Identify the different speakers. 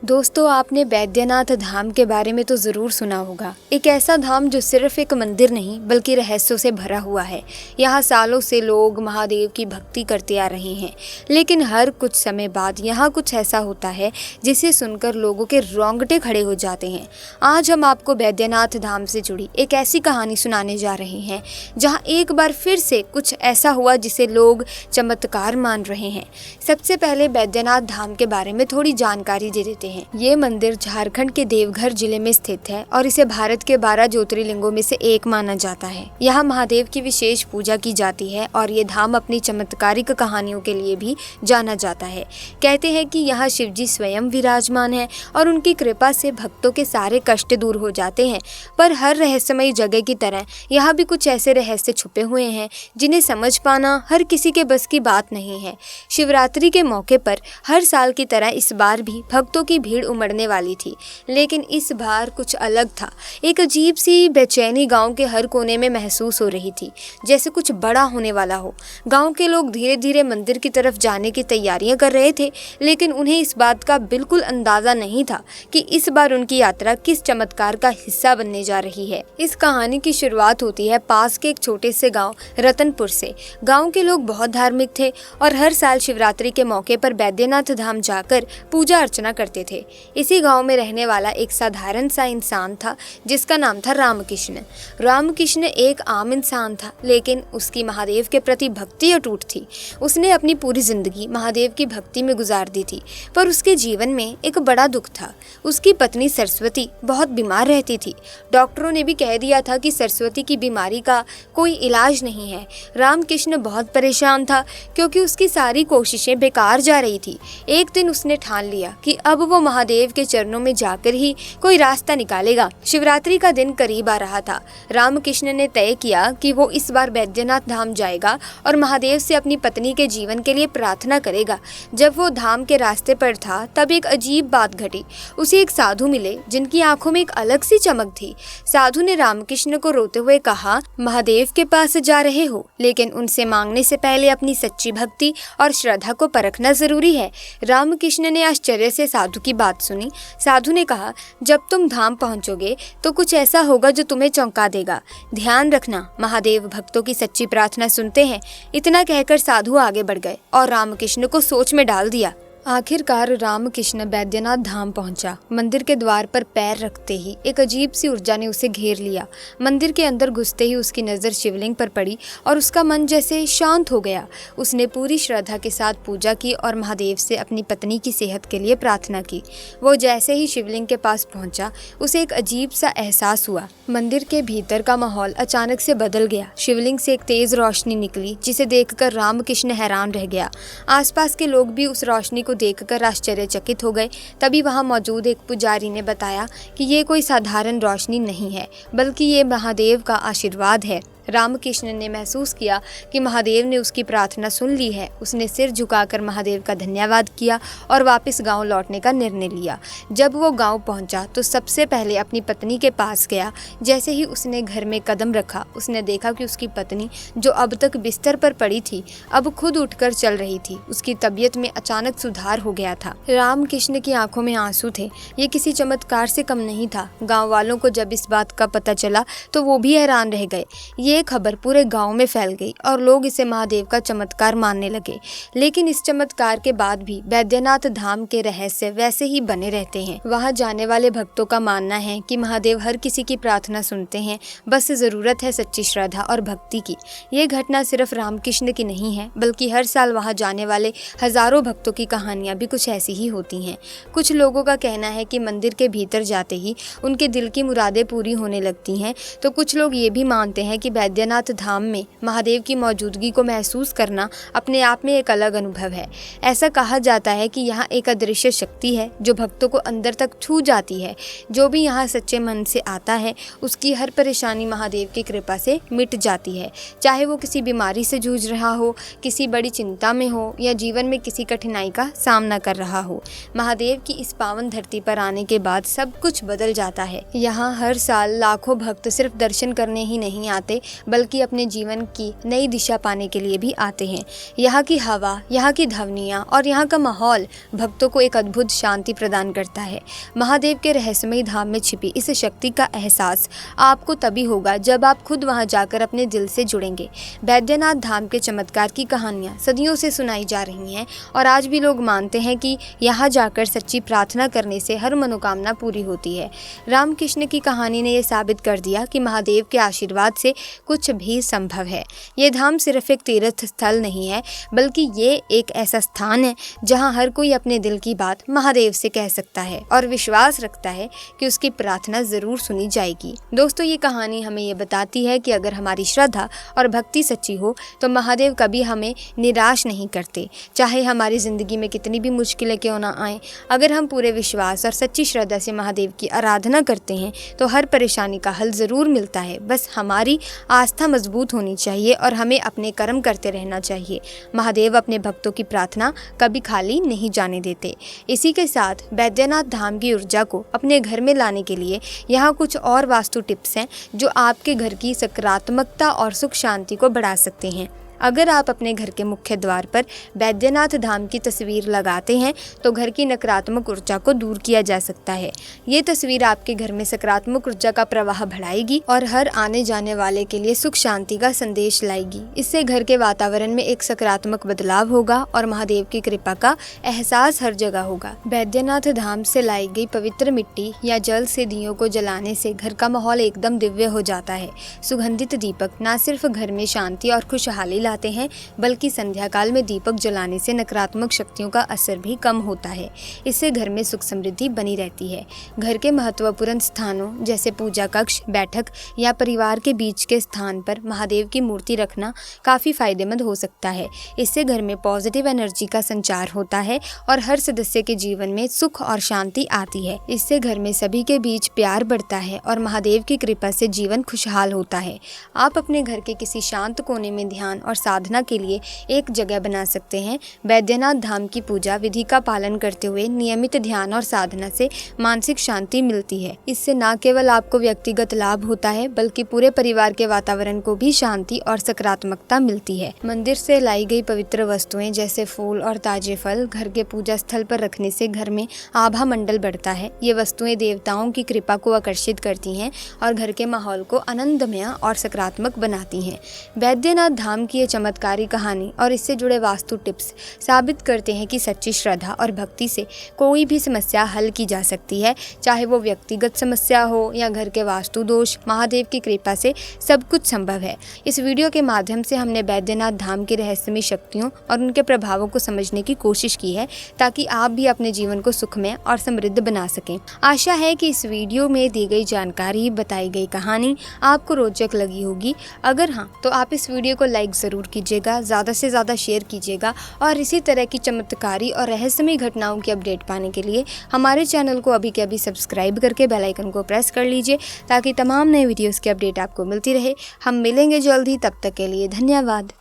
Speaker 1: दोस्तों, आपने बैद्यनाथ धाम के बारे में तो ज़रूर सुना होगा। एक ऐसा धाम जो सिर्फ एक मंदिर नहीं बल्कि रहस्यों से भरा हुआ है। यहाँ सालों से लोग महादेव की भक्ति करते आ रहे हैं, लेकिन हर कुछ समय बाद यहाँ कुछ ऐसा होता है जिसे सुनकर लोगों के रोंगटे खड़े हो जाते हैं। आज हम आपको बैद्यनाथ धाम से जुड़ी एक ऐसी कहानी सुनाने जा रहे हैं जहाँ एक बार फिर से कुछ ऐसा हुआ जिसे लोग चमत्कार मान रहे हैं। सबसे पहले बैद्यनाथ धाम के बारे में थोड़ी जानकारी दे देते हैं। ये मंदिर झारखंड के देवघर जिले में स्थित है और इसे भारत के 12 ज्योतिर्लिंगों में से एक माना जाता है। यहाँ महादेव की विशेष पूजा की जाती है और ये धाम अपनी चमत्कारिक कहानियों के लिए भी जाना जाता है। कहते हैं कि यहाँ शिवजी स्वयं विराजमान है और उनकी कृपा से भक्तों के सारे कष्ट दूर हो जाते हैं। पर हर रहस्यमयी जगह की तरह यहाँ भी कुछ ऐसे रहस्य छुपे हुए हैं जिन्हें समझ पाना हर किसी के बस की बात नहीं है। शिवरात्रि के मौके पर हर साल की तरह इस बार भी भक्तों की भीड़ उमड़ने वाली थी, लेकिन इस बार कुछ अलग था। एक अजीब सी बेचैनी गांव के हर कोने में महसूस हो रही थी, जैसे कुछ बड़ा होने वाला हो। गांव के लोग धीरे धीरे मंदिर की तरफ जाने की तैयारियां कर रहे थे, लेकिन उन्हें इस बात का बिल्कुल अंदाजा नहीं था कि इस बार उनकी यात्रा किस चमत्कार का हिस्सा बनने जा रही है। इस कहानी की शुरुआत होती है पास के एक छोटे से गाँव रतनपुर से। गाँव के लोग बहुत धार्मिक थे और हर साल शिवरात्रि के मौके पर बैद्यनाथ धाम जाकर पूजा अर्चना करते थे। इसी गांव में रहने वाला एक साधारण सा इंसान था जिसका नाम था रामकृष्ण। रामकृष्ण एक आम इंसान था, लेकिन उसकी महादेव के प्रति भक्ति अटूट थी। उसने अपनी पूरी जिंदगी महादेव की भक्ति में गुजार दी थी, पर उसके जीवन में एक बड़ा दुख था। उसकी पत्नी सरस्वती बहुत बीमार रहती थी। डॉक्टरों ने भी कह दिया था कि सरस्वती की बीमारी का कोई इलाज नहीं है। रामकृष्ण बहुत परेशान था क्योंकि उसकी सारी कोशिशें बेकार जा रही थी। एक दिन उसने ठान लिया कि अब वो महादेव के चरणों में जाकर ही कोई रास्ता निकालेगा। शिवरात्रि का दिन करीब आ रहा था। रामकृष्ण ने तय किया कि वो इस बार बैद्यनाथ धाम जाएगा और महादेव से अपनी पत्नी के जीवन के लिए प्रार्थना करेगा। जब वो धाम के रास्ते पर था तब एक अजीब बात घटी। उसे एक साधु मिले जिनकी आंखों में एक अलग सी चमक थी। साधु ने रामकृष्ण को रोते हुए कहा, महादेव के पास जा रहे हो, लेकिन उनसे मांगने से पहले अपनी सच्ची भक्ति और श्रद्धा को परखना जरूरी है। रामकृष्ण ने आश्चर्य से साधु की बात सुनी। साधु ने कहा, जब तुम धाम पहुंचोगे तो कुछ ऐसा होगा जो तुम्हें चौंका देगा। ध्यान रखना, महादेव भक्तों की सच्ची प्रार्थना सुनते हैं। इतना कहकर साधु आगे बढ़ गए और रामकृष्ण को सोच में डाल दिया। आखिरकार रामकृष्ण बैद्यनाथ धाम पहुंचा। मंदिर के द्वार पर पैर रखते ही एक अजीब सी ऊर्जा ने उसे घेर लिया। मंदिर के अंदर घुसते ही उसकी नज़र शिवलिंग पर पड़ी और उसका मन जैसे शांत हो गया। उसने पूरी श्रद्धा के साथ पूजा की और महादेव से अपनी पत्नी की सेहत के लिए प्रार्थना की। वो जैसे ही शिवलिंग के पास पहुंचा, उसे एक अजीब सा एहसास हुआ। मंदिर के भीतर का माहौल अचानक से बदल गया। शिवलिंग से एक तेज रोशनी निकली जिसे देखकर रामकृष्ण हैरान रह गया। आसपास के लोग भी उस रोशनी को देखकर आश्चर्यचकित हो गए। तभी वहां मौजूद एक पुजारी ने बताया कि ये कोई साधारण रोशनी नहीं है, बल्कि ये महादेव का आशीर्वाद है। रामकृष्ण ने महसूस किया कि महादेव ने उसकी प्रार्थना सुन ली है। उसने सिर झुकाकर महादेव का धन्यवाद किया और वापस गांव लौटने का निर्णय लिया। जब वो गांव पहुंचा तो सबसे पहले अपनी पत्नी के पास गया। जैसे ही उसने घर में कदम रखा, उसने देखा कि उसकी पत्नी, जो अब तक बिस्तर पर पड़ी थी, अब खुद उठकर चल रही थी। उसकी तबीयत में अचानक सुधार हो गया था। रामकृष्ण की आंखों में आंसू थे। ये किसी चमत्कार से कम नहीं था। गाँव वालों को जब इस बात का पता चला तो वो भी हैरान रह गए। ये खबर पूरे गांव में फैल गई और लोग इसे महादेव का चमत्कार मानने लगे। लेकिन इस चमत्कार के बाद भी बैद्यनाथ धाम के रहस्य वैसे ही बने रहते हैं। वहां जाने वाले भक्तों का मानना है कि महादेव हर किसी की प्रार्थना सुनते हैं, बस जरूरत है सच्ची श्रद्धा और भक्ति की। ये घटना सिर्फ रामकृष्ण की नहीं है, बल्कि हर साल वहां जाने वाले हजारों भक्तों की कहानियां भी कुछ ऐसी ही होती हैं। कुछ लोगों का कहना है कि मंदिर के भीतर जाते ही उनके दिल की मुरादें पूरी होने लगती हैं, तो कुछ लोग ये भी मानते हैं कि बैद्यनाथ धाम में महादेव की मौजूदगी को महसूस करना अपने आप में एक अलग अनुभव है। ऐसा कहा जाता है कि यहाँ एक अदृश्य शक्ति है जो भक्तों को अंदर तक छू जाती है। जो भी यहाँ सच्चे मन से आता है, उसकी हर परेशानी महादेव की कृपा से मिट जाती है। चाहे वो किसी बीमारी से जूझ रहा हो, किसी बड़ी चिंता में हो या जीवन में किसी कठिनाई का सामना कर रहा हो, महादेव की इस पावन धरती पर आने के बाद सब कुछ बदल जाता है। यहाँ हर साल लाखों भक्त सिर्फ दर्शन करने ही नहीं आते, बल्कि अपने जीवन की नई दिशा पाने के लिए भी आते हैं। यहाँ की हवा, यहाँ की ध्वनियाँ और यहाँ का माहौल भक्तों को एक अद्भुत शांति प्रदान करता है। महादेव के रहस्यमयी धाम में छिपी इस शक्ति का एहसास आपको तभी होगा जब आप खुद वहाँ जाकर अपने दिल से जुड़ेंगे। बैद्यनाथ धाम के चमत्कार की कहानियाँ सदियों से सुनाई जा रही हैं और आज भी लोग मानते हैं कि यहाँ जाकर सच्ची प्रार्थना करने से हर मनोकामना पूरी होती है। रामकृष्ण की कहानी ने यह साबित कर दिया कि महादेव के आशीर्वाद से कुछ भी संभव है। ये धाम सिर्फ एक तीर्थ स्थल नहीं है, बल्कि ये एक ऐसा स्थान है जहाँ हर कोई अपने दिल की बात महादेव से कह सकता है और विश्वास रखता है कि उसकी प्रार्थना जरूर सुनी जाएगी। दोस्तों, ये कहानी हमें ये बताती है कि अगर हमारी श्रद्धा और भक्ति सच्ची हो तो महादेव कभी हमें निराश नहीं करते। चाहे हमारी ज़िंदगी में कितनी भी मुश्किलें क्यों ना आएँ, अगर हम पूरे विश्वास और सच्ची श्रद्धा से महादेव की आराधना करते हैं तो हर परेशानी का हल ज़रूर मिलता है। बस हमारी आस्था मजबूत होनी चाहिए और हमें अपने कर्म करते रहना चाहिए। महादेव अपने भक्तों की प्रार्थना कभी खाली नहीं जाने देते। इसी के साथ बैद्यनाथ धाम की ऊर्जा को अपने घर में लाने के लिए यहाँ कुछ और वास्तु टिप्स हैं जो आपके घर की सकारात्मकता और सुख शांति को बढ़ा सकते हैं। अगर आप अपने घर के मुख्य द्वार पर बैद्यनाथ धाम की तस्वीर लगाते हैं तो घर की नकारात्मक ऊर्जा को दूर किया जा सकता है। ये तस्वीर आपके घर में सकारात्मक ऊर्जा का प्रवाह बढ़ाएगी और हर आने जाने वाले के लिए सुख शांति का संदेश लाएगी। इससे घर के वातावरण में एक सकारात्मक बदलाव होगा और महादेव की कृपा का एहसास हर जगह होगा। बैद्यनाथ धाम से लाई गई पवित्र मिट्टी या जल से दियों को जलाने से घर का माहौल एकदम दिव्य हो जाता है। सुगंधित दीपक न सिर्फ घर में शांति और खुशहाली लाते हैं, बल्कि संध्या काल में दीपक जलाने से नकारात्मक शक्तियों का असर भी कम होता है। इससे घर में सुख समृद्धि बनी रहती है। घर के महत्वपूर्ण स्थानों जैसे पूजा कक्ष, बैठक या परिवार के बीच के स्थान पर महादेव की मूर्ति रखना काफ़ी फायदेमंद हो सकता है। इससे घर में पॉजिटिव एनर्जी का संचार होता है और हर सदस्य के जीवन में सुख और शांति आती है। इससे घर में सभी के बीच प्यार बढ़ता है और महादेव की कृपा से जीवन खुशहाल होता है। आप अपने घर के किसी शांत कोने में ध्यान और साधना के लिए एक जगह बना सकते हैं। बैद्यनाथ धाम की पूजा विधि का पालन करते हुए नियमित ध्यान और साधना से मानसिक शांति मिलती है। इससे न केवल आपको व्यक्तिगत लाभ होता है, बल्कि पूरे परिवार के वातावरण को भी शांति और सकारात्मकता मिलती है। मंदिर से लाई गई पवित्र वस्तुएं जैसे फूल और ताजे फल घर के पूजा स्थल पर रखने से घर में आभा मंडल बढ़ता है। ये वस्तुएं देवताओं की कृपा को आकर्षित करती हैं और घर के माहौल को आनंदमय और सकारात्मक बनाती हैं। बैद्यनाथ धाम की चमत्कारी कहानी और इससे जुड़े वास्तु टिप्स साबित करते हैं कि सच्ची श्रद्धा और भक्ति से कोई भी समस्या हल की जा सकती है, चाहे वो व्यक्तिगत समस्या हो या घर के वास्तु दोष। महादेव की कृपा से सब कुछ संभव है। इस वीडियो के माध्यम से हमने बैद्यनाथ धाम की रहस्यमयी शक्तियों और उनके प्रभावों को समझने की कोशिश की है, ताकि आप भी अपने जीवन को सुखमय और समृद्ध बना सकें। आशा है कि इस वीडियो में दी गई जानकारी, बताई गई कहानी आपको रोचक लगी होगी। अगर हाँ, तो आप इस वीडियो को लाइक ज़रूर कीजिएगा, ज़्यादा से ज़्यादा शेयर कीजिएगा और इसी तरह की चमत्कारी और रहस्यमयी घटनाओं की अपडेट पाने के लिए हमारे चैनल को अभी के अभी सब्सक्राइब करके बेल आइकन को प्रेस कर लीजिए, ताकि तमाम नए वीडियोस की अपडेट आपको मिलती रहे। हम मिलेंगे जल्द ही, तब तक के लिए धन्यवाद।